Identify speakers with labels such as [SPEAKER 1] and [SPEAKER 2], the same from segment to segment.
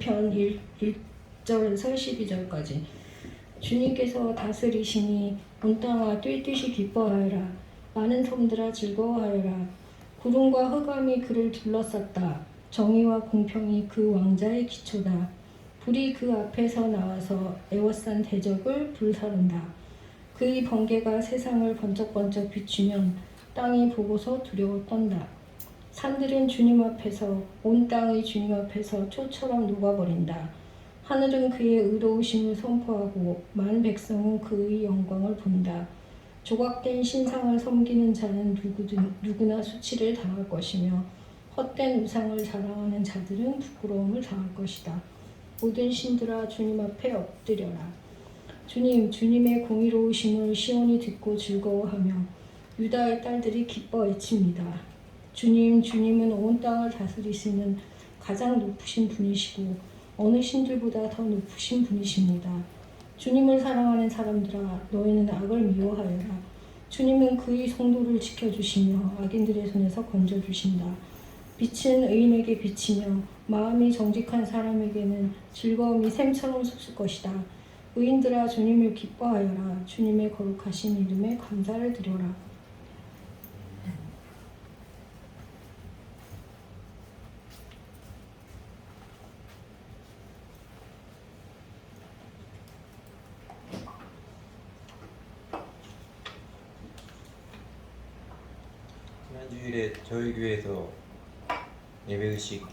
[SPEAKER 1] 시편 1절에서 12절까지. 주님께서 다스리시니 온 땅아 뛸듯이 기뻐하여라. 많은 섬들아 즐거워하여라. 구름과 흑암이 그를 둘러쌌다. 정의와 공평이 그 왕자의 기초다. 불이 그 앞에서 나와서 에워싼 대적을 불사른다. 그의 번개가 세상을 번쩍번쩍 비추면 땅이 보고서 두려워 떤다. 산들은 주님 앞에서, 온 땅의 주님 앞에서 초처럼 녹아버린다. 하늘은 그의 의로우심을 선포하고 많은 백성은 그의 영광을 본다. 조각된 신상을 섬기는 자는 누구나 수치를 당할 것이며 헛된 우상을 자랑하는 자들은 부끄러움을 당할 것이다. 모든 신들아 주님 앞에 엎드려라. 주님의 공의로우심을 시온이 듣고 즐거워하며 유다의 딸들이 기뻐 외칩니다. 주님은 온 땅을 다스리시는 가장 높으신 분이시고 어느 신들보다 더 높으신 분이십니다. 주님을 사랑하는 사람들아, 너희는 악을 미워하여라. 주님은 그의 성도를 지켜주시며 악인들의 손에서 건져주신다. 빛은 의인에게 비치며 마음이 정직한 사람에게는 즐거움이 샘처럼 솟을 것이다. 의인들아 주님을 기뻐하여라. 주님의 거룩하신 이름에 감사를 드려라.
[SPEAKER 2] 지난 주일에 저희 교회에서 예배의식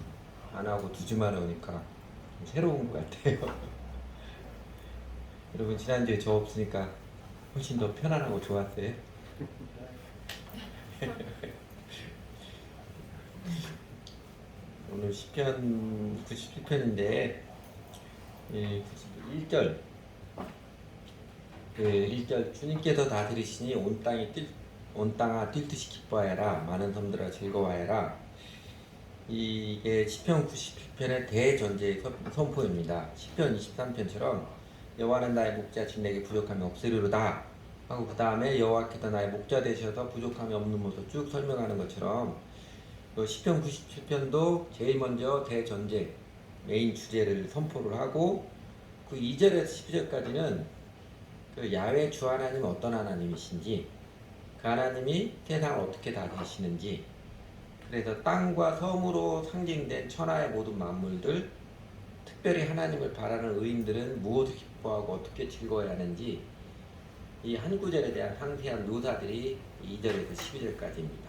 [SPEAKER 2] 안 하고 2주 만에 오니까 좀 새로운 것 같아요. 여러분 지난주에 저 없으니까 훨씬 더 편안하고 좋았어요. 오늘 시편 97편인데 1절 1절 주님께서 다스리시니 온 땅아 뛸듯이 기뻐하여라. 많은 섬들아 즐거워하여라. 이게 시편 97편의 대전제의 선포입니다. 시편 23편처럼 여호와는 나의 목자신 내게 부족함이 없으리로다 하고 그 다음에 여호와께서 나의 목자 되셔서 부족함이 없는 모습 쭉 설명하는 것처럼 시편 97편도 제일 먼저 대전제 메인 주제를 선포를 하고 그 2절에서 12절까지는 그 야훼 주 하나님은 어떤 하나님이신지, 그 하나님이 세상을 어떻게 다스리시는지, 그래서 땅과 섬으로 상징된 천하의 모든 만물들, 특별히 하나님을 바라는 의인들은 무엇을 기뻐하고 어떻게 즐거워야 하는지 이 한 구절에 대한 상세한 묘사들이 2절에서 12절까지입니다.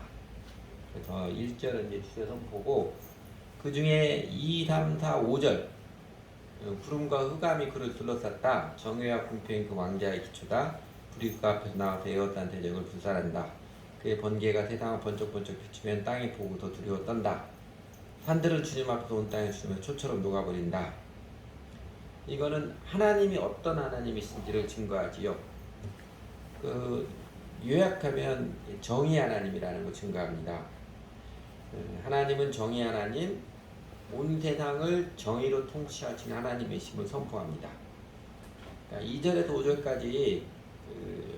[SPEAKER 2] 그래서 1절은 이제 주제 선포고, 그 중에 2, 3, 4, 5절 구름과 흑암이 그를 둘러쌌다. 정의와 공평이 그 왕자의 기초다. 불이 그 앞에서 나와서 에워싼 대적을 불살한다. 그의 번개가 세상을 번쩍번쩍 비추면 땅이 보고서 두려워 떤다. 산들은 주님 앞에서 온 땅에 주면 초처럼 녹아버린다. 이거는 하나님이 어떤 하나님이신지를 증거하지요. 요약하면 정의 하나님이라는 걸 증거합니다. 하나님은 정의 하나님, 온 세상을 정의로 통치하신 하나님이심을 선포합니다. 그러니까 2절에서 5절까지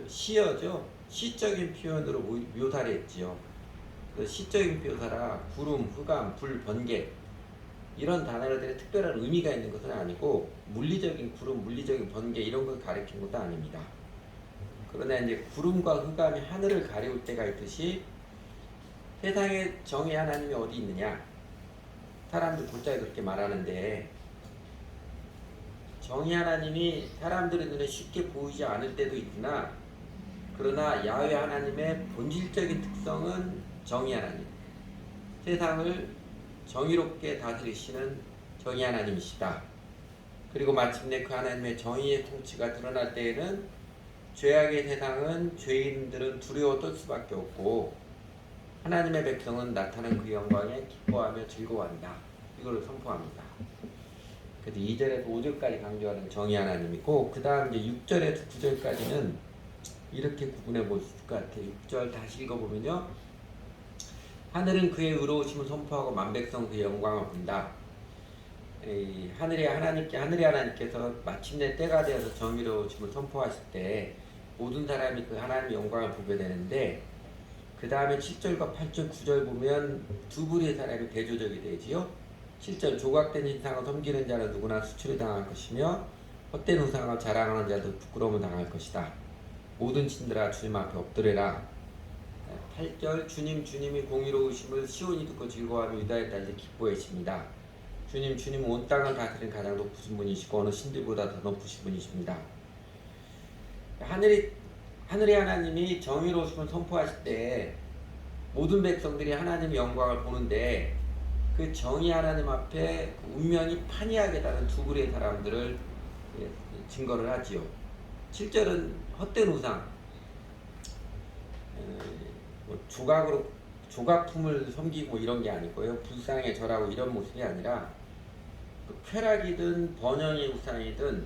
[SPEAKER 2] 시어죠. 시적인 표현으로 묘사를 했지요. 시적인 묘사라 구름, 흑암, 불, 번개 이런 단어들에 특별한 의미가 있는 것은 아니고 물리적인 구름, 물리적인 번개 이런 걸 가리킨 것도 아닙니다. 그러나 이제 구름과 흑암이 하늘을 가리울 때가 있듯이 세상에 정의 하나님이 어디 있느냐? 사람들 곧잘 그렇게 말하는데 정의 하나님이 사람들의 눈에 쉽게 보이지 않을 때도 있으나, 그러나 야훼 하나님의 본질적인 특성은 정의 하나님, 세상을 정의롭게 다스리시는 정의 하나님이시다. 그리고 마침내 그 하나님의 정의의 통치가 드러날 때에는 죄악의 세상은, 죄인들은 두려워 떨 수밖에 없고 하나님의 백성은 나타난 그 영광에 기뻐하며 즐거워한다. 이걸 선포합니다. 그래서 2절에서 5절까지 강조하는 정의 하나님이고, 그 다음 이제 6절에서 9절까지는 이렇게 구분해 볼 수 있을 것 같아요. 6절 다시 읽어보면요. 하늘은 그의 의로우심을 선포하고 만백성 그의 영광을 본다. 하늘의 하나님께서 마침내 때가 되어서 정의로우심을 선포하실 때 모든 사람이 그 하나님의 영광을 보게 되는데, 그 다음에 7절과 8절, 9절 보면 두 부류의 사람이 대조적이 되지요. 7절 조각된 신상을 섬기는 자는 누구나 수치를 당할 것이며 헛된 우상을 자랑하는 자도 부끄러움을 당할 것이다. 모든 신들아 주님 앞에 엎드려라. 8절 주님이 공의로우심을 시온이 듣고 즐거워하며 유다의 딸들이 기뻐했습니다. 주님은 온 땅을 다스리는 가장 높으신 분이시고 어느 신들보다 더 높으신 분이십니다. 하늘의 하나님이 정의로우심을 선포하실 때 모든 백성들이 하나님의 영광을 보는데 그 정의 하나님 앞에 운명이 판이하게 다른 두 그루의 사람들을 증거를 하지요. 7절은 헛된 우상, 조각품을 섬기고 이런 게 아니고요. 불상에 절하고 이런 모습이 아니라 쾌락이든 번영의 우상이든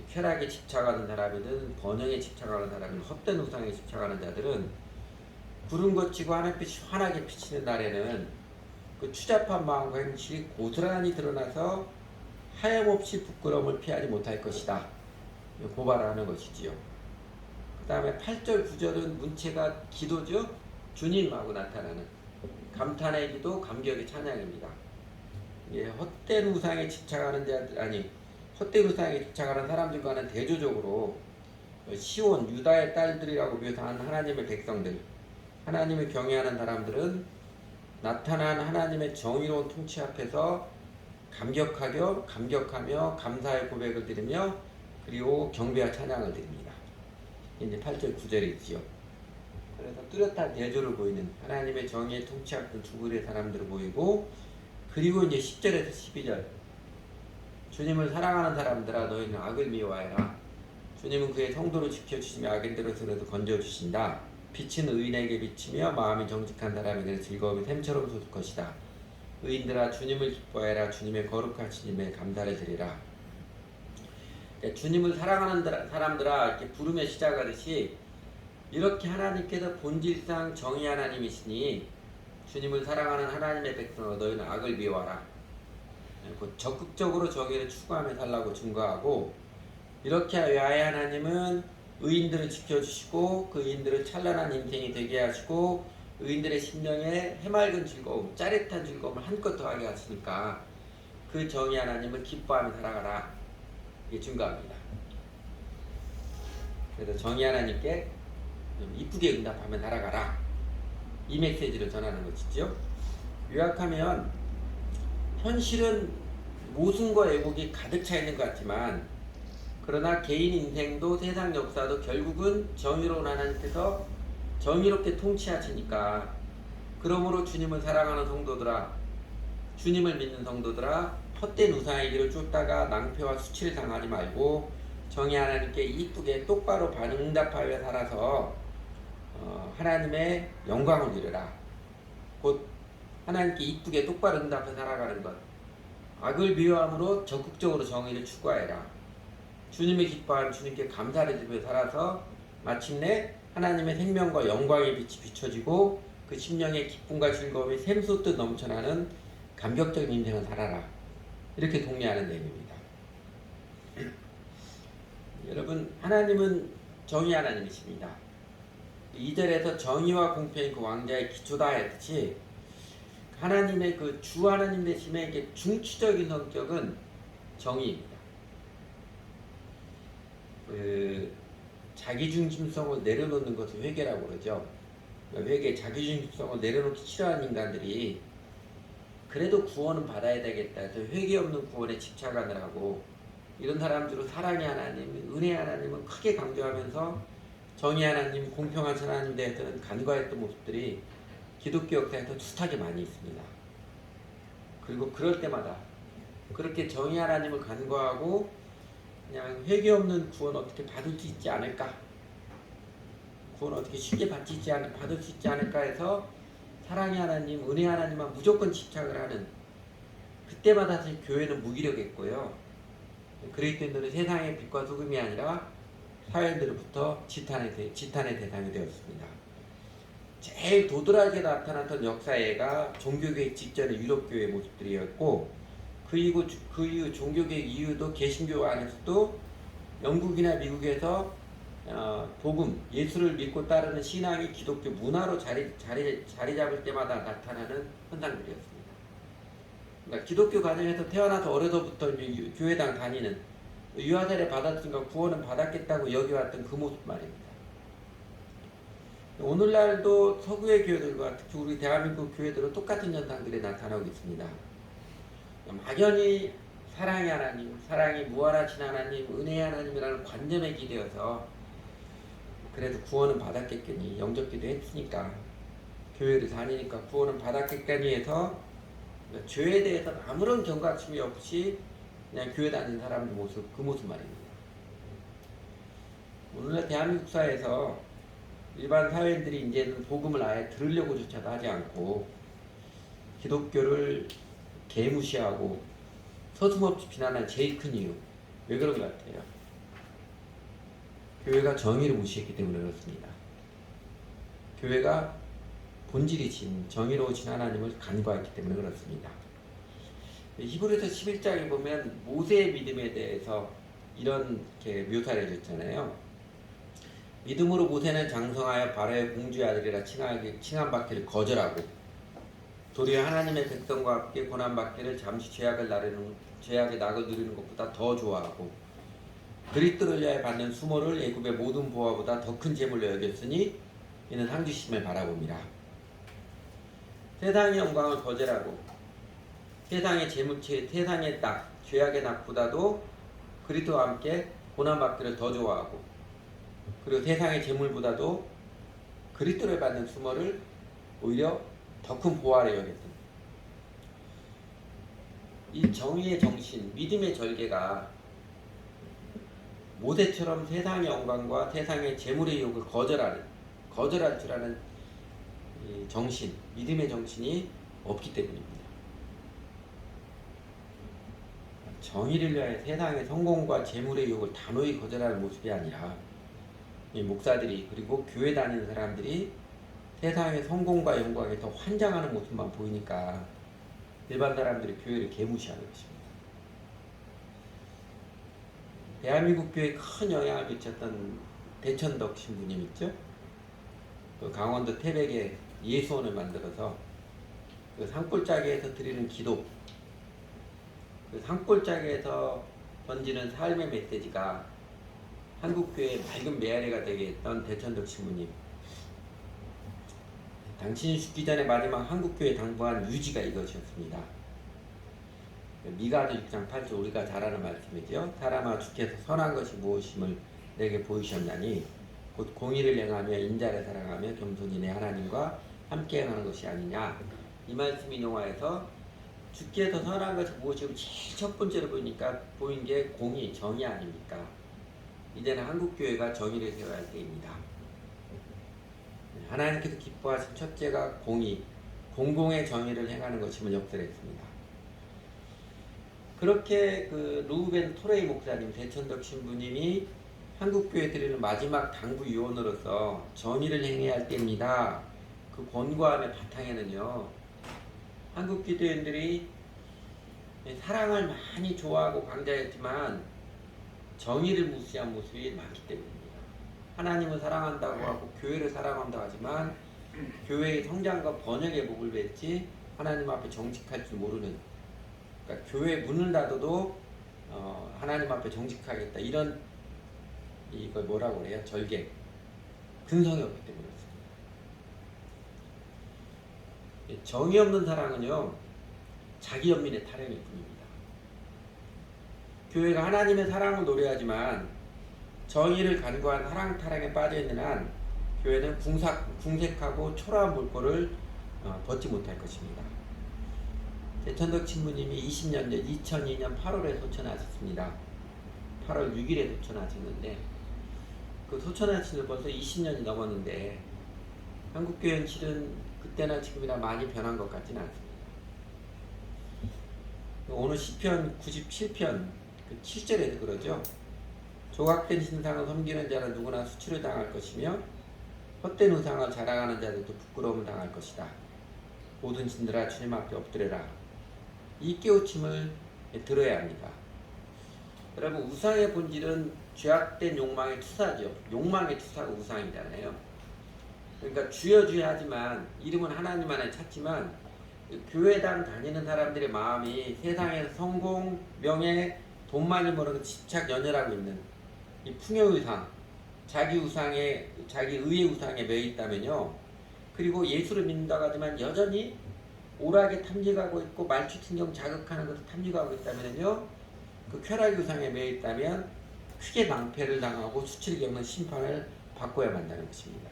[SPEAKER 2] 쾌락에 집착하는 사람이든 번영에 집착하는 사람이든 헛된 우상에 집착하는 자들은 구름 거치고 하늘빛이 환하게 비치는 날에는 그 추잡한 마음과 행실이 고스란히 드러나서 하염없이 부끄러움을 피하지 못할 것이다. 고발을 하는 것이지요. 그 다음에 8절 9절은 문체가 기도죠. 주님하고 나타나는 감탄의 기도, 감격의 찬양입니다. 헛된 우상에 집착하는 자들, 헛된 우상에 집착하는 사람들과는 대조적으로 시온, 유다의 딸들이라고 묘사한 하나님의 백성들, 하나님을 경외하는 사람들은 나타난 하나님의 정의로운 통치 앞에서 감격하며 감사의 고백을 드리며 그리고 경배와 찬양을 드립니다. 이제 8절 9절이지요. 그래서 뚜렷한 대조를 보이는 하나님의 정의의 통치 앞에 두 그루의 사람들을 보이고, 그리고 이제 10절에서 12절 주님을 사랑하는 사람들아 너희는 악을 미워하라. 주님은 그의 성도를 지켜주시며 악인들에게도 건져주신다. 빛은 의인에게 비치며 마음이 정직한 사람에게는 즐거움이 샘처럼 솟을 것이다. 의인들아 주님을 기뻐해라. 주님의 거룩하신 이름에 감사를 드리라. 주님을 사랑하는 사람들아 이렇게 부르며 시작하듯이 이렇게 하나님께서 본질상 정의 하나님이시니 주님을 사랑하는 하나님의 백성아 너희는 악을 미워하라. 적극적으로 정의를 추구하며 살라고 증거하고, 이렇게 위하여 하나님은 의인들을 지켜주시고 그 의인들을 찬란한 인생이 되게 하시고 의인들의 심령에 해맑은 즐거움, 짜릿한 즐거움을 한껏 더하게 하시니까 그 정의 하나님을 기뻐하며 살아가라. 이게 증거합니다. 그래서 정의 하나님께 좀 이쁘게 응답하며 날아가라. 이 메시지를 전하는 것이죠. 요약하면 현실은 모순과 왜곡이 가득 차 있는 것 같지만, 그러나 개인 인생도 세상 역사도 결국은 정의로운 하나님께서 정의롭게 통치하시니까, 그러므로 주님을 사랑하는 성도들아, 주님을 믿는 성도들아, 헛된 우상의 길을 쫓다가 낭패와 수치를 당하지 말고 정의 하나님께 이쁘게 똑바로 응답하여 살아서 하나님의 영광을 이루라. 곧 하나님께 이쁘게 똑바로 응답해 살아가는 것. 악을 미워함으로 적극적으로 정의를 추구하여라. 주님의 기뻐함, 주님께 감사를 드리며 살아서 마침내 하나님의 생명과 영광의 빛이 비춰지고 그 심령의 기쁨과 즐거움이 샘솟듯 넘쳐나는 감격적인 인생을 살아라. 이렇게 독려하는 내용입니다. 여러분, 하나님은 정의 하나님이십니다. 2절에서 정의와 공평이 그 왕자의 기초다 했듯이 하나님의 그 주 하나님 되심의 중추적인 성격은 정의입니다. 자기중심성을 내려놓는 것을 회개라고 그러죠. 회개, 자기중심성을 내려놓기 싫어하는 인간들이 그래도 구원은 받아야 되겠다 해서 회개 없는 구원에 집착하느라고, 이런 사람들은 사랑의 하나님, 은혜의 하나님은 크게 강조하면서 정의 하나님, 공평한 하나님에 대해서는 간과했던 모습들이 기독교 역사에서 숱하게 많이 있습니다. 그리고 그럴 때마다 그렇게 정의 하나님을 간과하고 그냥 회개 없는 구원 어떻게 받을 수 있지 않을까, 구원 어떻게 쉽게 받을 수 있지 않을까 해서 사랑의 하나님, 은혜 하나님만 무조건 집착을 하는, 그때마다 사실 교회는 무기력했고요. 그리스도인들은 세상의 빛과 소금이 아니라 사회인들로부터 지탄의 대상이 되었습니다. 제일 도드라지게 나타났던 역사애가 종교개혁 직전의 유럽교회의 모습들이었고, 그 이후 종교개혁 이후도 개신교 안에서도 영국이나 미국에서 복음, 예수를 믿고 따르는 신앙이 기독교 문화로 자리 잡을 때마다 나타나는 현상들이었습니다. 그러니까 기독교 가정에서 태어나서 어려서부터 이제 교회당 다니는 유아세례 받았으니까 구원은 받았겠다고 여겨왔던 그 모습 말입니다. 오늘날도 서구의 교회들과 특히 우리 대한민국 교회들은 똑같은 현상들이 나타나고 있습니다. 막연히 사랑의 하나님, 사랑이 무한하신 하나님, 은혜의 하나님이라는 관념에 기대어서 그래도 구원은 받았겠거니, 영접기도 했으니까 교회를 다니니까 구원은 받았겠거니 해서 죄에 대해서는 아무런 경각심이 없이 그냥 교회 다니는 사람들 모습, 그 모습 말입니다. 오늘날 대한민국 사회에서 일반 사회인들이 이제는 복음을 아예 들으려고조차도 하지 않고 기독교를 개무시하고 서슴없이 비난한 제일 큰 이유, 왜 그런 것 같아요? 교회가 정의를 무시했기 때문에 그렇습니다. 교회가 본질이신 정의로우신 하나님을 간과했기 때문에 그렇습니다. 히브리서 11장에 보면 모세의 믿음에 대해서 이렇게 묘사를 해줬잖아요. 믿음으로 모세는 장성하여 바로의 공주의 아들이라 칭함받기를 거절하고 도리어 하나님의 백성과 함께 고난받기를 잠시 죄악의 낙을 누리는 것보다 더 좋아하고 그리스도를 위하여 받는 수모를 애굽의 모든 보화보다 더 큰 재물로 여겼으니 이는 상 주심을 바라봅니다. 세상의 영광을 거절하고 세상의 재물체, 세상의 낙, 죄악의 낙보다도 그리스도와 함께 고난받기를 더 좋아하고 그리고 세상의 재물보다도 그리스도를 받는 수모를 오히려 더 큰 보화로 여겼습니다. 이 정의의 정신, 믿음의 절개가 모세처럼 세상의 영광과 세상의 재물의 유혹을 거절할 줄 아는 이 정신, 믿음의 정신이 없기 때문입니다. 정의를 위하여 세상의 성공과 재물의 유혹을 단호히 거절하는 모습이 아니라 이 목사들이 그리고 교회 다니는 사람들이 세상의 성공과 영광에 더 환장하는 모습만 보이니까 일반 사람들이 교회를 개무시하는 것입니다. 대한민국 교회에 큰 영향을 미쳤던 대천덕 신부님 있죠? 그 강원도 태백에 예수원을 만들어서 그 산골짜기에서 드리는 기도, 그 산골짜기에서 던지는 삶의 메시지가 한국교회의 맑은 메아리가 되게 했던 대천덕 신부님. 당신이 죽기 전에 마지막 한국교회 당부한 유지가 이것이었습니다. 미가서 6장 8절 우리가 잘 아는 말씀이죠. 사람아 주께서 선한 것이 무엇임을 내게 보이셨나니 곧 공의를 행하며 인자를 사랑하며 겸손히 내 하나님과 함께 행하는 것이 아니냐. 이 말씀이 인용하여서 주께서 선한 것이 무엇이고 제일 첫 번째로 보인 게 공의, 정의 아닙니까? 이제는 한국교회가 정의를 세워야 할 때입니다. 하나님께서 기뻐하신 첫째가 공의, 공공의 정의를 행하는 것임을 역설했습니다. 그렇게 그 루벤 토레이 목사님, 대천덕 신부님이 한국교회 드리는 마지막 당부 유언으로서 정의를 행해야 할 때입니다. 그 권고함의 바탕에는요, 한국 기도인들이 사랑을 많이 좋아하고 강조했지만 정의를 무시한 모습이 많기 때문입니다. 하나님을 사랑한다고 하고 교회를 사랑한다고 하지만 교회의 성장과 번영의 복을 뱉지 하나님 앞에 정직할 줄 모르는, 그러니까 교회 문을 닫아도 하나님 앞에 정직하겠다 이런 이걸 뭐라고 그래요? 절개, 근성이 없기 때문에 그렇습니다. 정의 없는 사랑은요 자기 연민의 타령일 뿐입니다. 교회가 하나님의 사랑을 노래하지만 정의를 간과한 사랑 타락에 빠져있는 한 교회는 궁색하고 초라한 물꼬를 벗지 못할 것입니다. 대천덕 신부님이 20년 전 2002년 8월에 소천하셨습니다. 8월 6일에 소천하셨는데 그 소천하신 지 벌써 20년이 넘었는데 한국교회 현실은 그때나 지금이나 많이 변한 것 같지는 않습니다. 오늘 시편 97편 그 7절에도 그러죠. 조각된 신상을 섬기는 자는 누구나 수치를 당할 것이며 헛된 우상을 자랑하는 자들도 부끄러움을 당할 것이다. 모든 신들아 주님 앞에 엎드려라. 이 깨우침을 들어야 합니다. 여러분, 우상의 본질은 죄악된 욕망의 투사죠. 욕망의 투사가 우상이잖아요. 그러니까 주여 주여 하지만 이름은 하나님 안에 찾지만 교회당 다니는 사람들의 마음이 세상에서 성공, 명예, 돈 많이 버는 집착 연연하고 있는 이 풍요의상, 자기 의의 우상에 매여 있다면요. 그리고 예수를 믿는다고 하지만 여전히 오락에 탐닉하고 있고 말초신경 자극하는 것을 탐닉하고 있다면요. 그 쾌락의 우상에 매여 있다면 크게 낭패를 당하고 수치를 겪는 심판을 받고야 만다는 것입니다.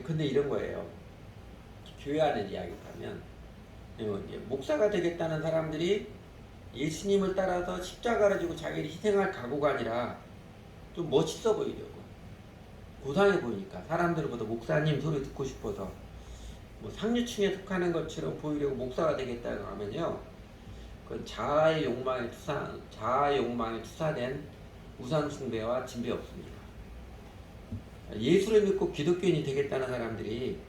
[SPEAKER 2] 근데 이런 거예요. 교회 안에 이야기하면 목사가 되겠다는 사람들이 예수님을 따라서 십자가를 지고 자기를 희생할 각오가 아니라 좀 멋있어 보이려고, 고상해 보이니까 사람들보다 목사님 소리 듣고 싶어서 뭐 상류층에 속하는 것처럼 보이려고 목사가 되겠다고 하면요, 그건 자아의 욕망에 투사된 우상 숭배와 진배 없습니다. 예수를 믿고 기독교인이 되겠다는 사람들이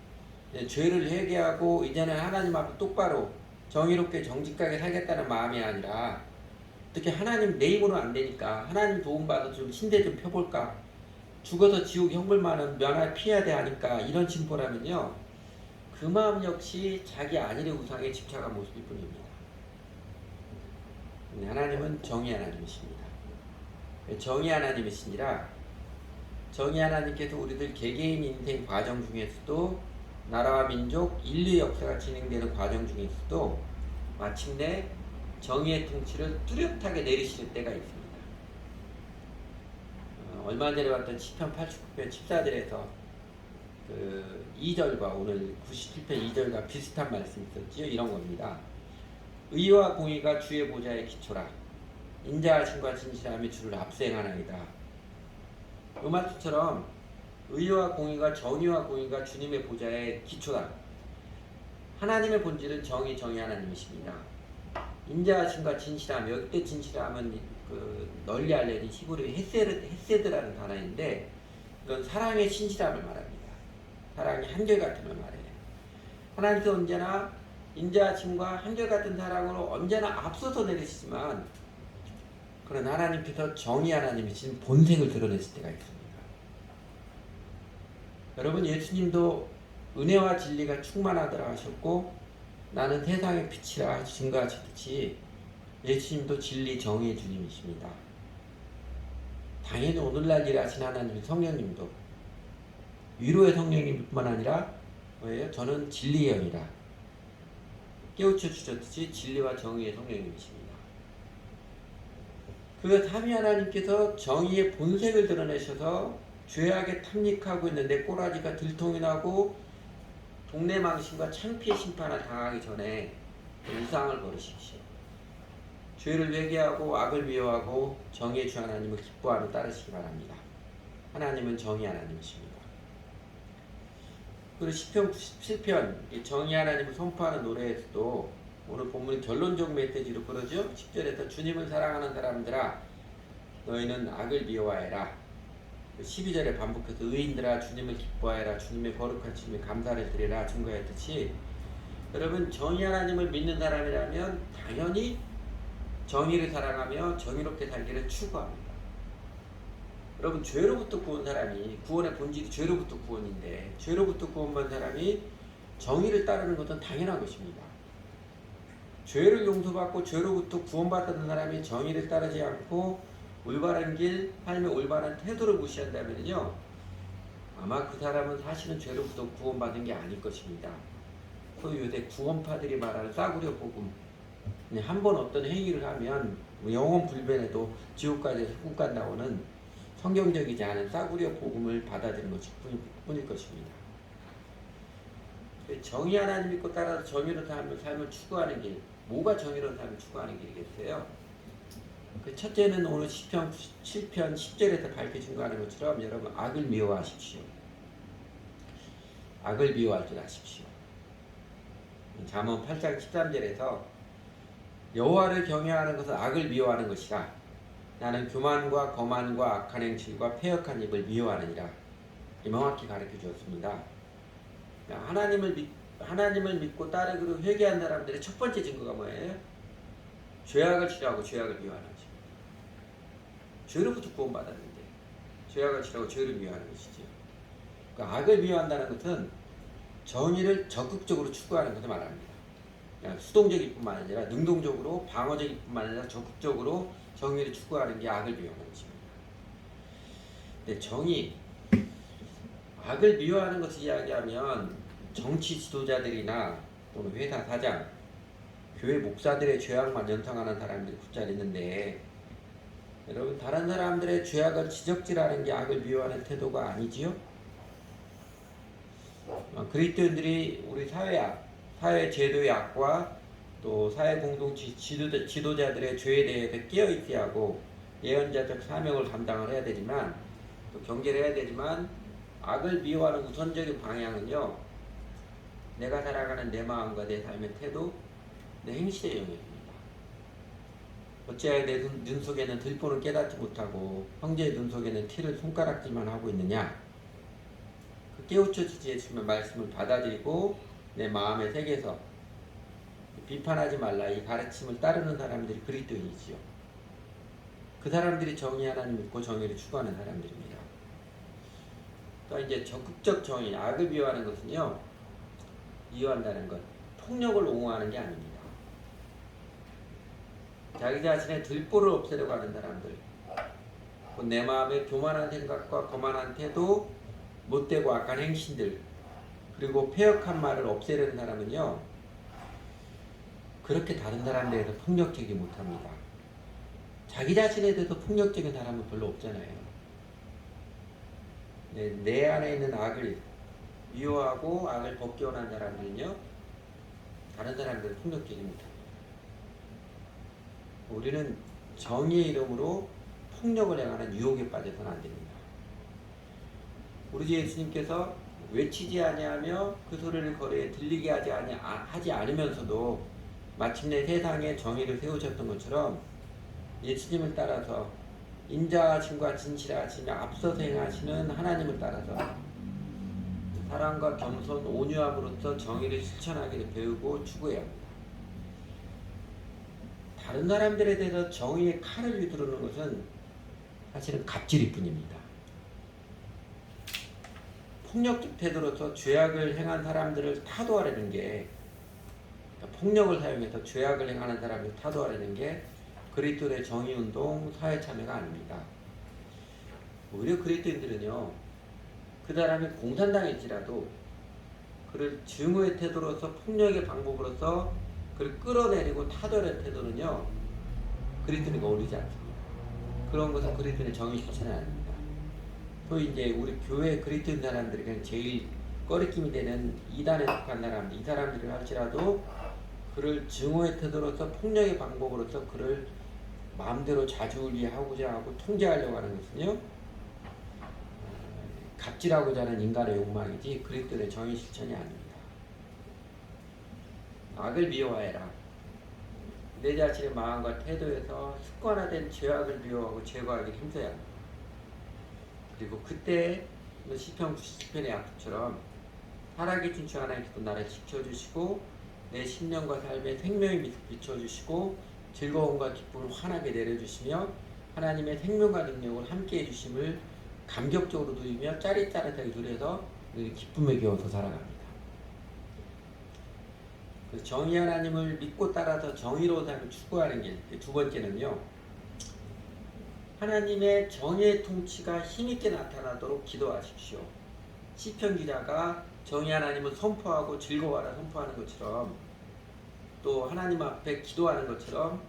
[SPEAKER 2] 죄를 회개하고 이제는 하나님 앞에 똑바로 정의롭게 정직하게 살겠다는 마음이 아니라, 어떻게 하나님 내 힘으로 안 되니까 하나님 도움받아 좀 신대 좀 펴볼까, 죽어서 지옥 형벌만은 피해야 돼 하니까 이런 진보라면요, 그 마음 역시 자기 안일의 우상에 집착한 모습일 뿐입니다. 하나님은 정의 하나님이십니다. 정의 하나님이시니라 정의 하나님께서 우리들 개개인 인생 과정 중에서도 나라와 민족, 인류 역사가 진행되는 과정 중에서도 마침내 정의의 통치를 뚜렷하게 내리시는 때가 있습니다. 얼마 전에 봤던 시편 89편 14절에서 그 2절과 오늘 97편 2절과 비슷한 말씀이 있었지요. 이런 겁니다. 의와 공의가 주의 보좌의 기초라. 인자하심과 진실함이 주를 압수행하나이다. 이 말씀처럼 의와 공의가, 정의와 공의가 주님의 보좌의 기초다. 하나님의 본질은 정의 하나님이십니다. 인자하심과 진실함, 여기 때 진실함은 널리 알려진 히브리어의 헤세드라는 단어인데, 이건 사랑의 신실함을 말합니다. 사랑의 한결같음을 말해요. 하나님께서 언제나 인자하심과 한결같은 사랑으로 언제나 앞서서 내리시지만, 그런 하나님께서 정의 하나님이신 본색을 드러냈을 때가 있습니다. 여러분, 예수님도 은혜와 진리가 충만하더라 하셨고 나는 세상의 빛이라 증거하셨듯이 예수님도 진리 정의의 주님이십니다. 당연히 오늘날 일하신 하나님 성령님도 위로의 성령님뿐만 아니라 뭐예요? 저는 진리의 영이라 깨우쳐 주셨듯이 진리와 정의의 성령님이십니다. 그 삼위 하나님께서 정의의 본색을 드러내셔서 죄악에 탐닉하고 있는 내 꼬라지가 들통이 나고 동네 망신과 창피의 심판을 당하기 전에 우상을 버리십시오. 죄를 회개하고 악을 미워하고 정의의 주 하나님을 기뻐하며 따르시기 바랍니다. 하나님은 정의 하나님이십니다. 그리고 시편 97편 정의 하나님을 선포하는 노래에서도 오늘 본문 결론적 메시지로 그러죠. 10절에서 주님을 사랑하는 사람들아 너희는 악을 미워하여라. 12절에 반복해서 의인들아 주님을 기뻐하여라. 주님의 거룩한 주님의 감사를 드리라 증거했듯이, 여러분 정의 하나님을 믿는 사람이라면 당연히 정의를 사랑하며 정의롭게 살기를 추구합니다. 여러분 죄로부터 구원 사람이, 구원의 본질이 죄로부터 구원인데 죄로부터 구원받은 사람이 정의를 따르는 것은 당연한 것입니다. 죄를 용서받고 죄로부터 구원받는 사람이 정의를 따르지 않고 올바른 길, 삶의 올바른 태도를 무시한다면요, 아마 그 사람은 사실은 죄로부터 구원받은 게 아닐 것입니다. 소위 요새 구원파들이 말하는 싸구려 복음, 한 번 어떤 행위를 하면 영원 불변해도 지옥까지 훅 간다고는 성경적이지 않은 싸구려 복음을 받아들이는 것일 뿐일 것입니다. 정의 하나님 믿고 따라서 정의로운 삶을 추구하는 길, 뭐가 정의로운 삶을 추구하는 길이겠어요? 그 첫째는 오늘 시편 7편 10절에서 밝혀진 거 하는 것처럼 여러분 악을 미워하십시오. 악을 미워할 줄 아십시오. 잠언 8장 13절에서 여호와를 경외하는 것은 악을 미워하는 것이라. 나는 교만과 거만과 악한 행실과 패역한 입을 미워하느니라. 명확히 가르쳐 주었습니다. 하나님을 믿고 따르기로 회개한 사람들의 첫 번째 증거가 뭐예요? 죄악을 싫어하고 죄악을 미워하는 것입니다. 죄로부터 구원받았는데 죄악을 싫어하고 죄를 미워하는 것이죠. 그러니까 악을 미워한다는 것은 정의를 적극적으로 추구하는 것을 말합니다. 그러니까 수동적일 뿐만 아니라 능동적으로 방어적일 뿐만 아니라 적극적으로 정의를 추구하는 게 악을 미워하는 것입니다. 근데 정의, 악을 미워하는 것을 이야기하면 정치 지도자들이나 또는 회사 사장, 교회 목사들의 죄악만 연상하는 사람들이 굳잘 있는데, 여러분 다른 사람들의 죄악을 지적질하는 게 악을 미워하는 태도가 아니지요? 그리스도인들이 우리 사회 제도의 악과 또 사회 공동체 지도자들의 죄에 대해서 깨어 있어야 하고 예언자적 사명을 감당을 해야 되지만 또 경계를 해야 되지만 악을 미워하는 우선적인 방향은요, 내가 살아가는 내 마음과 내 삶의 태도, 내 행실의 영역입니다. 어찌하여 내 눈 속에는 들보는 깨닫지 못하고 형제의 눈 속에는 티를 손가락질만 하고 있느냐? 그 깨우쳐지지 예수님의 말씀을 받아들이고 내 마음의 세계에서 비판하지 말라 이 가르침을 따르는 사람들이 그리스도인이지요. 그 사람들이 정의 하나님 믿고 정의를 추구하는 사람들입니다. 또 이제 적극적 정의, 악을 미워하는 것은요, 미워한다는 것, 폭력을 옹호하는 게 아닙니다. 자기 자신의 들보를 없애려고 하는 사람들, 내 마음의 교만한 생각과 거만한 태도, 못되고 악한 행신들, 그리고 폐역한 말을 없애려는 사람은요, 그렇게 다른 사람들에 대해서 폭력적이지 못합니다. 자기 자신에 대해서 폭력적인 사람은 별로 없잖아요. 내 안에 있는 악을 미워하고 악을 벗기 원하는 사람들은요, 다른 사람들을 폭력적이지 못합니다. 우리는 정의의 이름으로 폭력을 행하는 유혹에 빠져서는 안 됩니다. 우리 주 예수님께서 외치지 아니하며 그 소리를 거리에 들리게 하지 않으면서도 마침내 세상에 정의를 세우셨던 것처럼 예수님을 따라서 인자하심과 진실하시며 앞서서 행하시는 하나님을 따라서 사랑과 겸손, 온유함으로써 정의를 실천하기를 배우고 추구해야 합니다. 다른 사람들에 대해서 정의의 칼을 휘두르는 것은 사실은 갑질일 뿐입니다. 폭력적 태도로서 죄악을 행한 사람들을 타도하려는 게, 그러니까 폭력을 사용해서 죄악을 행하는 사람을 타도하려는 게 그리스도의 정의운동, 사회참여가 아닙니다. 오히려 그리스도인들은요, 그 사람이 공산당일지라도 그를 증오의 태도로서 폭력의 방법으로서 그를 끌어내리고 타도하는 태도는요, 그리스도인과 어울리지 않습니다. 그런 것은 그리스도인의 정의 실천이 아닙니다. 또 이제 우리 교회 그리스도인 사람들이 그냥 제일 꺼리낌이 되는 이단에 속한 사람들, 이 사람들을 할지라도 그를 증오의 태도로서 폭력의 방법으로서 그를 마음대로 좌지우지하고자 하고 통제하려고 하는 것은요, 갑질하고자 하는 인간의 욕망이지 그리스도의 정의 실천이 아닙니다. 악을 미워해라. 내 자신의 마음과 태도에서 습관화된 죄악을 미워하고 제거하기 힘써야 합니다. 그리고 그때 시편 97편의 약속처럼 살아계신 주 하나님께서 나를 지켜주시고 내 심령과 삶의 생명의 빛을 비춰주시고 즐거움과 기쁨을 환하게 내려주시며 하나님의 생명과 능력을 함께 해주심을 감격적으로 누리며 짜릿짜릿하게 누려서 기쁨에 겨워서 살아갑니다. 그 정의 하나님을 믿고 따라서 정의로운 삶을 추구하는 게 두 번째는요, 하나님의 정의의 통치가 힘있게 나타나도록 기도하십시오. 시편 기자가 정의 하나님을 선포하고 즐거워하라 선포하는 것처럼, 또 하나님 앞에 기도하는 것처럼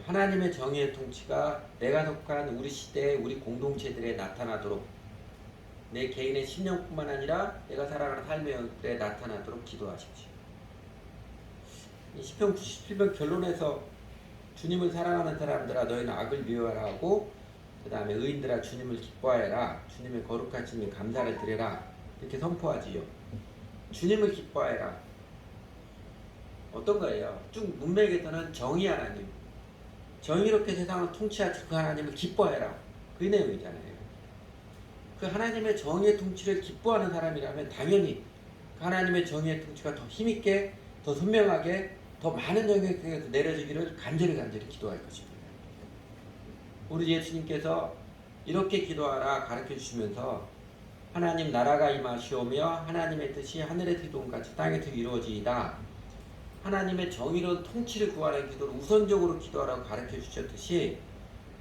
[SPEAKER 2] 하나님의 정의의 통치가 내가 속한 우리 시대 우리 공동체들에 나타나도록, 내 개인의 심령뿐만 아니라 내가 살아가는 삶의 영역들에 나타나도록 기도하십시오. 시편 97편 결론에서 주님을 사랑하는 사람들아 너희는 악을 미워하라 하고, 그 다음에 의인들아 주님을 기뻐하여라, 주님의 거룩하심에 감사를 드려라, 이렇게 선포하지요. 주님을 기뻐하여라. 어떤 거예요? 쭉 문맥에서는 정의 하나님, 정의롭게 세상을 통치하실 그 하나님을 기뻐해라, 그 내용이잖아요. 그 하나님의 정의의 통치를 기뻐하는 사람이라면 당연히 그 하나님의 정의의 통치가 더 힘있게, 더 선명하게, 더 많은 영역에서 내려지기를 간절히 기도할 것입니다. 우리 예수님께서 이렇게 기도하라 가르쳐 주시면서 하나님 나라가 임하시오며 하나님의 뜻이 하늘에서 이룬 같이 땅에서 이루어지이다. 하나님의 정의로운 통치를 구하는 기도를 우선적으로 기도하라고 가르쳐 주셨듯이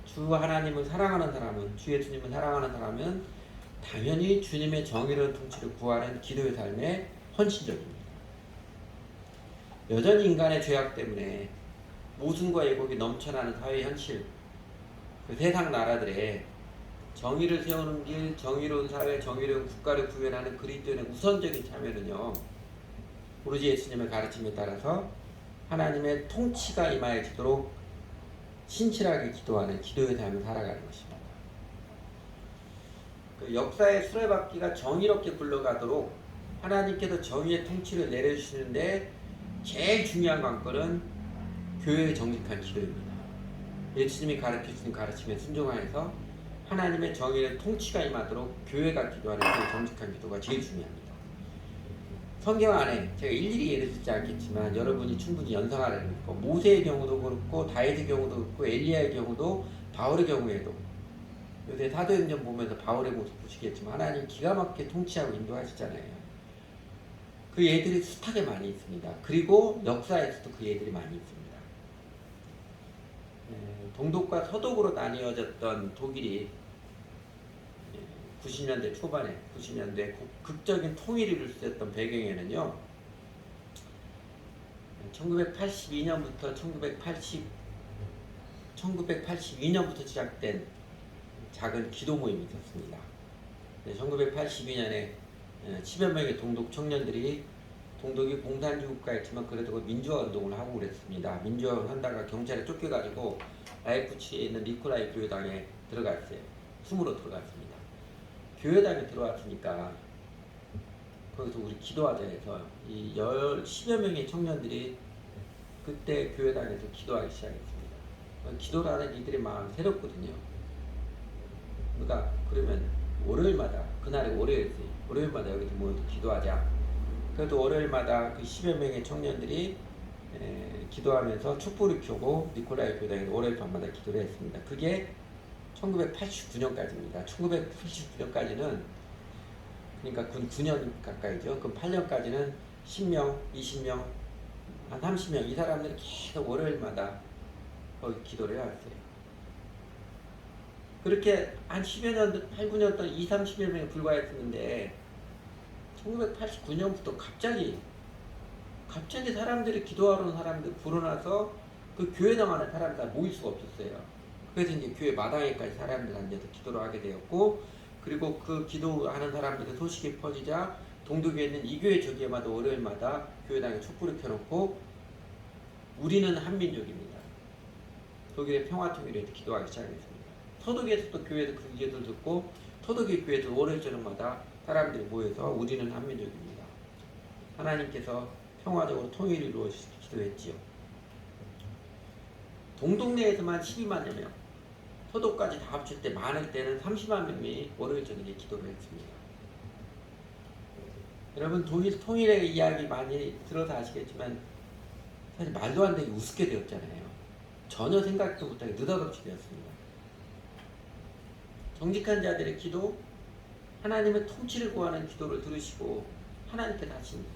[SPEAKER 2] 주 하나님을 사랑하는 사람은 주 예수님을 사랑하는 사람은 당연히 주님의 정의로운 통치를 구하는 기도의 삶에 헌신적입니다. 여전히 인간의 죄악 때문에 모순과 왜곡이 넘쳐나는 사회 현실, 그 세상 나라들의 정의를 세우는 길, 정의로운 사회, 정의로운 국가를 구현하는 그리스도인의 우선적인 참여는요, 오로지 예수님의 가르침에 따라서 하나님의 통치가 임하여지도록 신실하게 기도하는 기도의 삶을 살아가는 것입니다. 그 역사의 수레바퀴가 정의롭게 굴러가도록 하나님께서 정의의 통치를 내려주시는데 제일 중요한 관건은 교회의 정직한 기도입니다. 예수님이 가르쳐주신 가르침에 순종하여서 하나님의 정의의 통치가 임하도록 교회가 기도하는 그 정직한 기도가 제일 중요합니다. 성경 안에 제가 일일이 예를 들지 않겠지만 여러분이 충분히 연상하라는 거, 모세의 경우도 그렇고 다윗의 경우도 그렇고 엘리야의 경우도 바울의 경우에도 요새 사도행전 보면서 바울의 모습 보시겠지만 하나님 기가 막히게 통치하고 인도하시잖아요. 그 예들이 숱하게 많이 있습니다. 그리고 역사에서도 그 예들이 많이 있습니다. 동독과 서독으로 나뉘어졌던 독일이 90년대 초반에 90년대 극적인 통일을 이룰 수 있었던 배경에는요, 1982년부터 1982년부터 시작된 작은 기도 모임이 있었습니다. 1982년에 10여 명의 동독 청년들이 동독이 공산주의 국가였지만 그래도 민주화 운동을 하고 그랬습니다. 민주화 한다가 경찰에 쫓겨가지고 라이프치히에 있는 니콜라이 교회당에 들어갔어요. 숨으로 들어갔습니다. 교회당에 들어왔으니까 거기서 우리 기도하자 해서 이 10여 명의 청년들이 그때 교회당에서 기도하기 시작했습니다. 기도라는 이들의 마음이 새롭거든요. 그러니까 그러면 월요일마다, 그날이 월요일이었어요. 월요일마다 여기서 모여서 기도하자. 그래도 월요일마다 그 10여 명의 청년들이 기도하면서 촛불을 켜고 니콜라이 교회당에서 월요일 밤마다 기도를 했습니다. 그게 1989년까지입니다. 1989년까지는 그러니까 군 9년 가까이죠. 그럼 8년까지는 10명, 20명, 한 30명 이 사람들이 계속 월요일마다 거기 기도를 해왔어요. 그렇게 한 10여 년, 8, 9년 동안 2, 30여 명이 불과했었는데 1989년부터 갑자기 사람들이 기도하러 온 사람들 불어나서 그 교회당 안에 사람들 다 모일 수가 없었어요. 그래서 이제 교회 마당에까지 사람들 앉아서 기도를 하게 되었고, 그리고 그 기도하는 사람들의 소식이 퍼지자 동독에 있는 이 교회 저 교회마다 월요일마다 교회당에 촛불을 켜놓고 우리는 한민족입니다. 독일의 평화통일에 기도하기 시작했습니다. 서독에서도 교회도 그 기도를 듣고 서독의 교회도 월요일 저녁마다 사람들이 모여서 우리는 한민족입니다. 하나님께서 평화적으로 통일을 이루어주시기 기도했지요. 동독내에서만 12만여 명, 서독까지 다 합칠 때 많을 때는 30만 명이 월요일 저녁에 기도를 했습니다. 여러분 독일 통일의 이야기 많이 들어서 아시겠지만 사실 말도 안 되게 우습게 되었잖아요. 전혀 생각도 못하게 느닷없이 되었습니다. 정직한 자들의 기도, 하나님의 통치를 구하는 기도를 들으시고 하나님께 하십니다.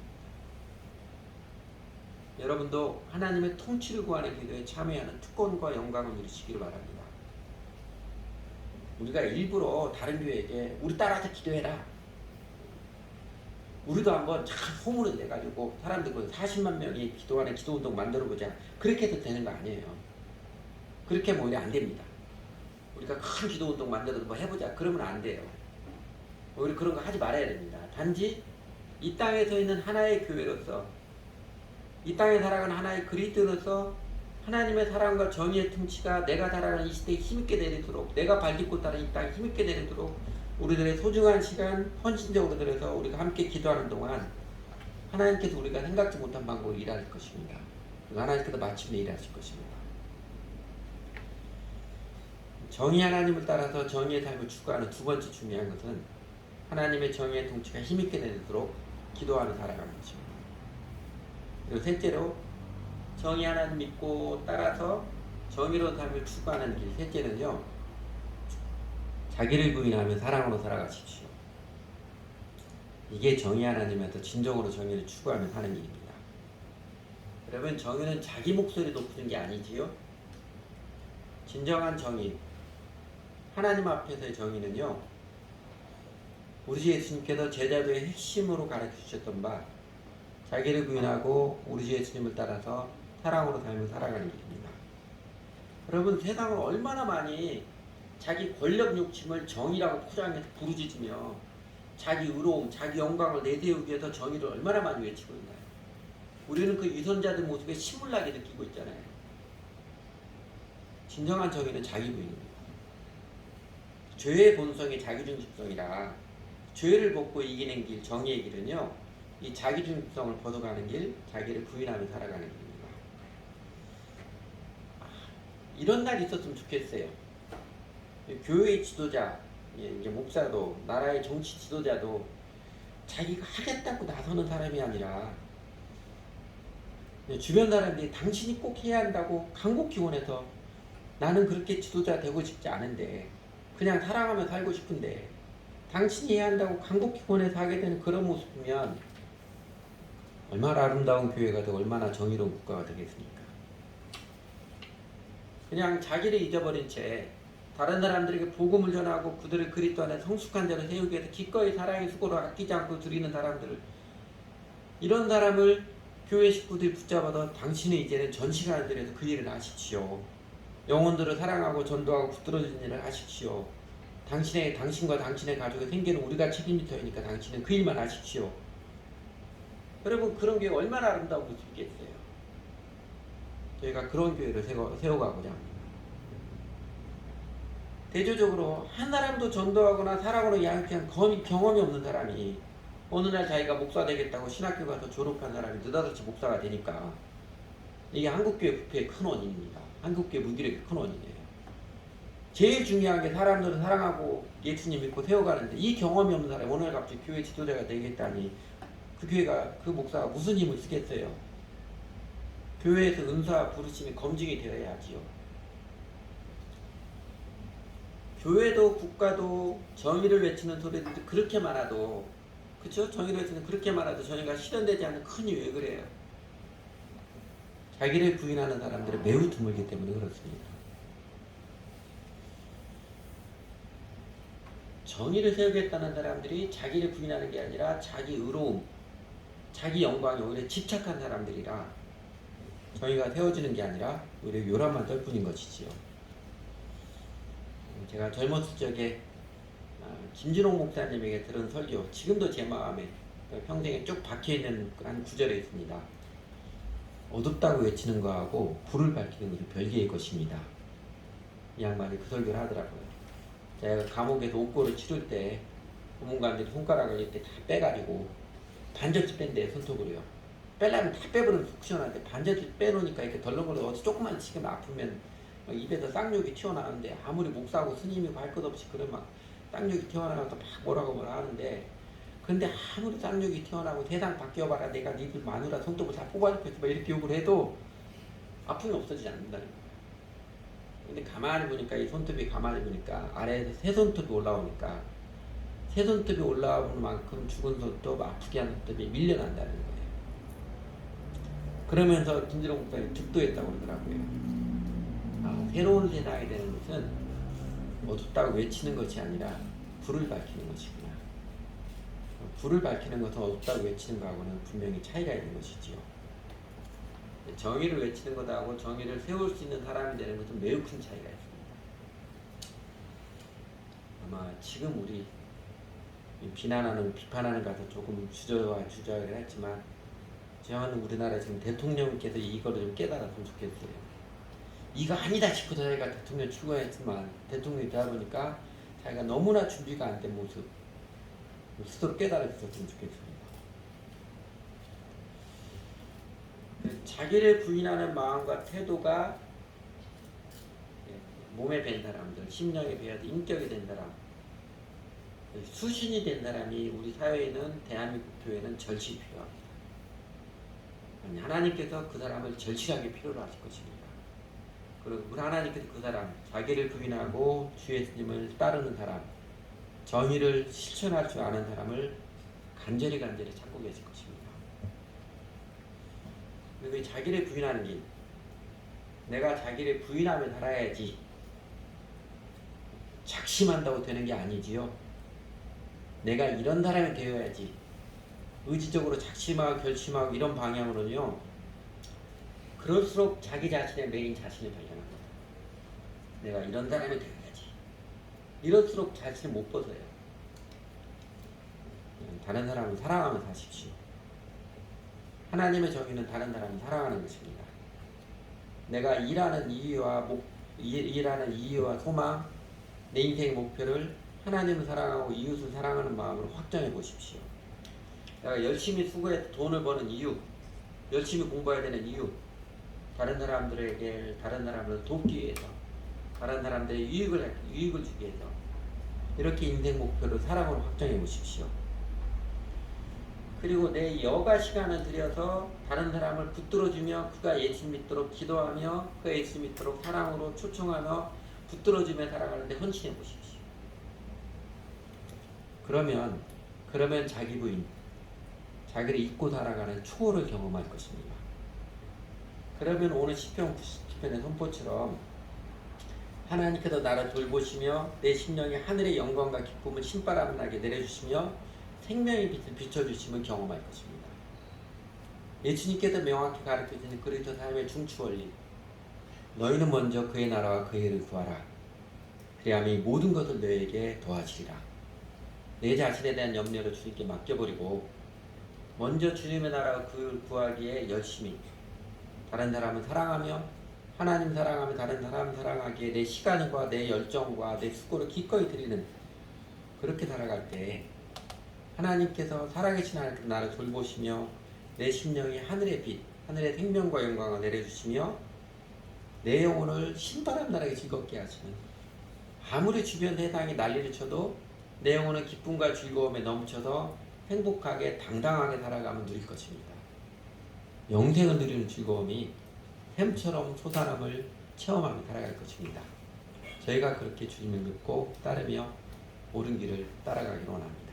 [SPEAKER 2] 여러분도 하나님의 통치를 구하는 기도에 참여하는 특권과 영광을 누리시기를 바랍니다. 우리가 일부러 다른 교회에게 우리 따라서 기도해라. 우리도 한번 참 소문을 내가지고 사람들 40만 명이 기도하는 기도운동 만들어보자. 그렇게 해도 되는 거 아니에요. 그렇게 하면 오히려 안 됩니다. 우리가 큰 기도운동 만들어서 뭐 해보자. 그러면 안 돼요. 오히려 그런 거 하지 말아야 됩니다. 단지 이 땅에 서 있는 하나의 교회로서, 이 땅에 살아가는 하나의 그리스도로서 하나님의 사랑과 정의의 통치가 내가 살아가는 이 시대에 힘있게 내리도록, 내가 발딛고 따른 이 땅에 힘있게 내리도록 우리들의 소중한 시간 헌신적으로 들여서 우리가 함께 기도하는 동안 하나님께서 우리가 생각지 못한 방법으로 일하실 것입니다. 그리고 하나님께서 마침내 일하실 것입니다. 정의 하나님을 따라서 정의의 삶을 추구하는 두 번째 중요한 것은 하나님의 정의의 통치가 힘있게 되도록 기도하는 살아가는 것입니다. 그리고 셋째로 정의 하나님 믿고 따라서 정의로운 삶을 추구하는 길, 셋째는요, 자기를 부인하며 사랑으로 살아가십시오. 이게 정의 하나님한테 진정으로 정의를 추구하며 사는 일입니다. 여러분, 정의는 자기 목소리 높이는 게 아니지요. 진정한 정의, 하나님 앞에서의 정의는요, 우리 주 예수님께서 제자도의 핵심으로 가르쳐 주셨던 바, 자기를 부인하고 우리 주 예수님을 따라서 사랑으로 삶을 살아가는 길입니다. 여러분, 세상은 얼마나 많이 자기 권력 욕심을 정의라고 포장해서 부르짖으며 자기 의로움, 자기 영광을 내세우기 위해서 정의를 얼마나 많이 외치고 있나요? 우리는 그 유선자들 모습에 신물나게 느끼고 있잖아요. 진정한 정의는 자기 부인입니다. 죄의 본성이 자기중심성이라 죄를 벗고 이기는 길, 정의의 길은요, 이 자기중심성을 벗어가는 길, 자기를 부인하며 살아가는 길입니다. 이런 날이 있었으면 좋겠어요. 교회의 지도자, 이제 목사도, 나라의 정치 지도자도 자기가 하겠다고 나서는 사람이 아니라 주변 사람들이 당신이 꼭 해야 한다고 간곡히 원해서 나는 그렇게 지도자 되고 싶지 않은데 그냥 사랑하며 살고 싶은데 당신이 해야 한다고 간곡히 원해서 하게 되는 그런 모습이면 얼마나 아름다운 교회가 되고 얼마나 정의로운 국가가 되겠습니까? 그냥 자기를 잊어버린 채 다른 사람들에게 복음을 전하고 그들을 그리스도 안에 성숙한 자로 세우기 위해서 기꺼이 사랑의 수고를 아끼지 않고 드리는 사람들을, 이런 사람을 교회 식구들이 붙잡아서 당신은 이제는 전 시간들에서 그 일을 하십시오. 영혼들을 사랑하고 전도하고 붙들어주는 일을 하십시오. 당신과 당신의 가족의 생계는 우리가 책임질 터이니까 당신은 그 일만 하십시오. 여러분, 그런 교회가 얼마나 아름다운 모습이겠어요. 저희가 그런 교회를 세워가고자 합니다. 대조적으로 한 사람도 전도하거나 사랑으로 양육한 경험이 없는 사람이 어느 날 자기가 목사 되겠다고 신학교 가서 졸업한 사람이 느닷없이 목사가 되니까 이게 한국교회 부패의 큰 원인입니다. 한국교회 무기력의 큰 원인이에요. 제일 중요한 게 사람들을 사랑하고 예수님 믿고 세워가는데 이 경험이 없는 사람이 오늘 갑자기 교회 지도자가 되겠다니 그 교회가, 그 목사가 무슨 힘을 쓰겠어요. 교회에서 은사 부르심이 검증이 되어야지요. 교회도 국가도 정의를 외치는 소리들이 그렇게 많아도, 그쵸? 정의를 외치는 그렇게 많아도 정의가 실현되지 않는 큰 이유 왜 그래요? 자기를 부인하는 사람들이 매우 드물기 때문에 그렇습니다. 정의를 세우겠다는 사람들이 자기를 부인하는 게 아니라 자기 의로움, 자기 영광에 오히려 집착한 사람들이라 정의가 세워지는 게 아니라 오히려 요란만 떨 뿐인 것이지요. 제가 젊었을 적에 김진홍 목사님에게 들은 설교, 지금도 제 마음에 평생에 쭉 박혀있는 한 구절에 있습니다. 어둡다고 외치는 것하고 불을 밝히는 것은 별개의 것입니다. 이 양반이 그 설교를 하더라고요. 제가 감옥에서 옥고를 치를 때 고문관들이 손가락을 이렇게 다 빼가지고 반절씩 뺀대요, 손톱으로요. 빼려면 다 빼버리면 속 시원한데 반절씩 빼놓으니까 이렇게 덜렁거려 어디 조금만 지금 아프면 막 입에서 쌍욕이 튀어나오는데, 아무리 목사하고 스님이고 할 것 없이 그런 막 쌍욕이 튀어나와서 막 뭐라고 하는데, 근데 아무리 쌍욕이 튀어나오고 세상 바뀌어봐라 내가 니들 마누라 손톱을 다 뽑아줄겠어 막 이렇게 욕을 해도 아픔이 없어지지 않는다는 거예요. 근데 가만히 보니까, 이 손톱이 가만히 보니까 아래에서 새 손톱이 올라오니까 새 손톱이 올라오는 만큼 죽은 손톱, 아프게 한 손톱이 밀려난다는 거예요. 그러면서 김진홍 목사님이 득도했다고 그러더라고요. 새로운 세상이 되는 것은 어둡다고 외치는 것이 아니라 불을 밝히는 것이구나. 불을 밝히는 것은 어둡다고 외치는 것하고는 분명히 차이가 있는 것이지요. 정의를 외치는 것하고 정의를 세울 수 있는 사람이 되는 것은 매우 큰 차이가 있습니다. 아마 지금 우리 비난하는, 비판하는 것도 조금 주저를 했지만, 저는 우리나라 지금 대통령께서 이거를 좀 깨달았으면 좋겠어요. 이거 아니다 싶어서 자기가 대통령 출마했지만 대통령이 되다 보니까 자기가 너무나 준비가 안 된 모습 스스로 깨달았으면 좋겠습니다. 자기를 부인하는 마음과 태도가 몸에 밴 사람들, 심령에 배어서 인격이 된 사람, 수신이 된 사람이 우리 사회에는, 대한민국 교회는 절실히 필요합니다. 하나님께서 그 사람을 절실하게 필요로 하실 것입니다. 그리고 우리 하나님께서 그 사람, 자기를 부인하고 주 예수님을 따르는 사람, 정의를 실천할 줄 아는 사람을 간절히 찾고 계실 것입니다. 그리고 이 자기를 부인하는 길, 내가 자기를 부인하며 살아야지 작심한다고 되는 게 아니지요. 내가 이런 사람이 되어야지 의지적으로 작심하고 결심하고 이런 방향으로는요, 그럴수록 자기 자신의 메인 자신을 발견합니다. 내가 이런 사람이 되어야지. 이럴수록 자신을 못 벗어요. 다른 사람을 사랑하며 사십시오. 하나님의 정의는 다른 사람을 사랑하는 것입니다. 내가 일하는 이유와 소망, 내 인생의 목표를 하나님을 사랑하고 이웃을 사랑하는 마음으로 확정해 보십시오. 내가 열심히 수고해서 돈을 버는 이유, 열심히 공부해야 되는 이유, 다른 사람들을 돕기 위해서, 다른 사람들의 유익을 주기 위해서, 이렇게 인생 목표를 사랑으로 확정해 보십시오. 그리고 내 여가 시간을 들여서 다른 사람을 붙들어주며 그가 예수 믿도록 기도하며 그가 예수 믿도록 사랑으로 초청하며 붙들어주며 살아가는데 헌신해 보십시오. 그러면 자기 부인, 자기를 잊고 살아가는 초월을 경험할 것입니다. 그러면 오늘 시편 90편의 선포처럼 하나님께서 나를 돌보시며 내 심령에 하늘의 영광과 기쁨을 신바람 나게 내려주시며 생명의 빛을 비춰주심을 경험할 것입니다. 예수님께서 명확히 가르쳐주신 그리스도 삶의 중추 원리, 너희는 먼저 그의 나라와 그의 일을 구하라. 그리하면 이 모든 것을 너에게 더하시리라. 내 자신에 대한 염려를 주님께 맡겨버리고 먼저 주님의 나라와 그를 구하기에 열심히 다른 사람을 사랑하며 하나님 사랑하며 다른 사람을 사랑하기에 내 시간과 내 열정과 내 수고를 기꺼이 드리는, 그렇게 살아갈 때 하나님께서 살아계신 하나님께서 나를 돌보시며 내 심령에 하늘의 빛, 하늘의 생명과 영광을 내려주시며 내 영혼을 신바람 나라에 즐겁게 하시는, 아무리 주변 세상이 난리를 쳐도 내 영혼은 기쁨과 즐거움에 넘쳐서 행복하게 당당하게 살아가면 누릴 것입니다. 영생을 누리는 즐거움이 샘처럼 솟아남을 체험하며 살아갈 것입니다. 저희가 그렇게 주님을 믿고 따르며 옳은 길을 따라가기를 원합니다.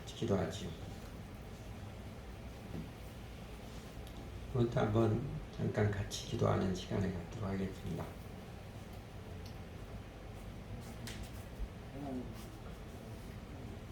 [SPEAKER 2] 기도하지요. 오늘도 한번 잠깐 같이 기도하는 시간을 갖도록 하겠습니다.